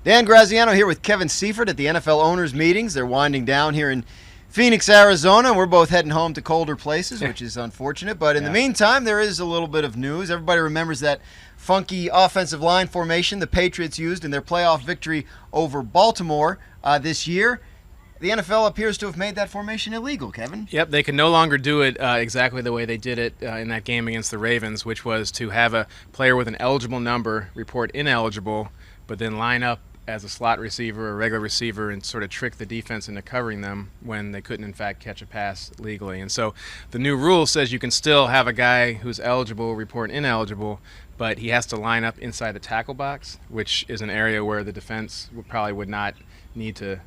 Dan Graziano here with Kevin Seifert at the NFL owners meetings. They're winding down here in Phoenix, Arizona. We're both heading home to colder places, which is unfortunate. But in the meantime, there is a little bit of news. Everybody remembers that funky offensive line formation the Patriots used in their playoff victory over Baltimore this year. The NFL appears to have made that formation illegal, Kevin. Yep, they can no longer do it exactly the way they did it in that game against the Ravens, which was to have a player with an eligible number report ineligible, but then line up as a slot receiver or regular receiver and sort of trick the defense into covering them when they couldn't, in fact, catch a pass legally. And so the new rule says you can still have a guy who's eligible report ineligible, but he has to line up inside the tackle box, which is an area where the defense probably would not need to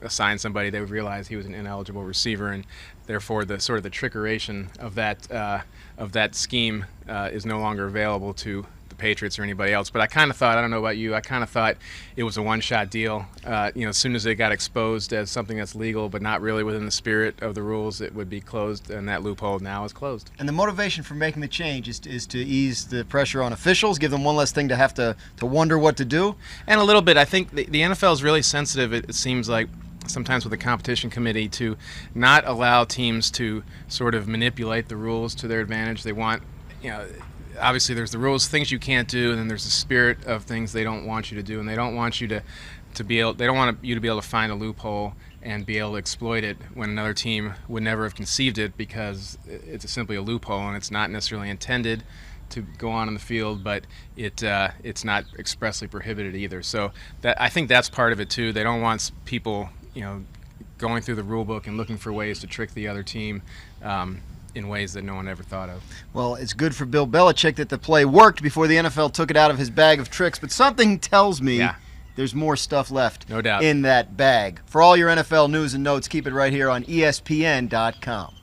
assign somebody. They would realize he was an ineligible receiver, and therefore the sort of the trickeration of that scheme is no longer available to the Patriots or anybody else. But I kind of thought, I don't know about you, I kind of thought it was a one-shot deal. As soon as it got exposed as something that's legal but not really within the spirit of the rules, it would be closed, and that loophole now is closed. And the motivation for making the change is to ease the pressure on officials, give them one less thing to have to wonder what to do? And a little bit. I think the NFL is really sensitive, it seems like, sometimes with the competition committee, to not allow teams to sort of manipulate the rules to their advantage. They want, obviously there's the rules, things you can't do, and then there's the spirit of things they don't want you to do, and they don't want you to be able, they don't want you to be able to find a loophole and be able to exploit it when another team would never have conceived it, because it's simply a loophole and it's not necessarily intended to go on in the field, but it's not expressly prohibited either. So I think that's part of it too. They don't want people going through the rule book and looking for ways to trick the other team in ways that no one ever thought of. Well, it's good for Bill Belichick that the play worked before the NFL took it out of his bag of tricks, but something tells me there's more stuff left no doubt in that bag. For all your NFL news and notes, keep it right here on ESPN.com.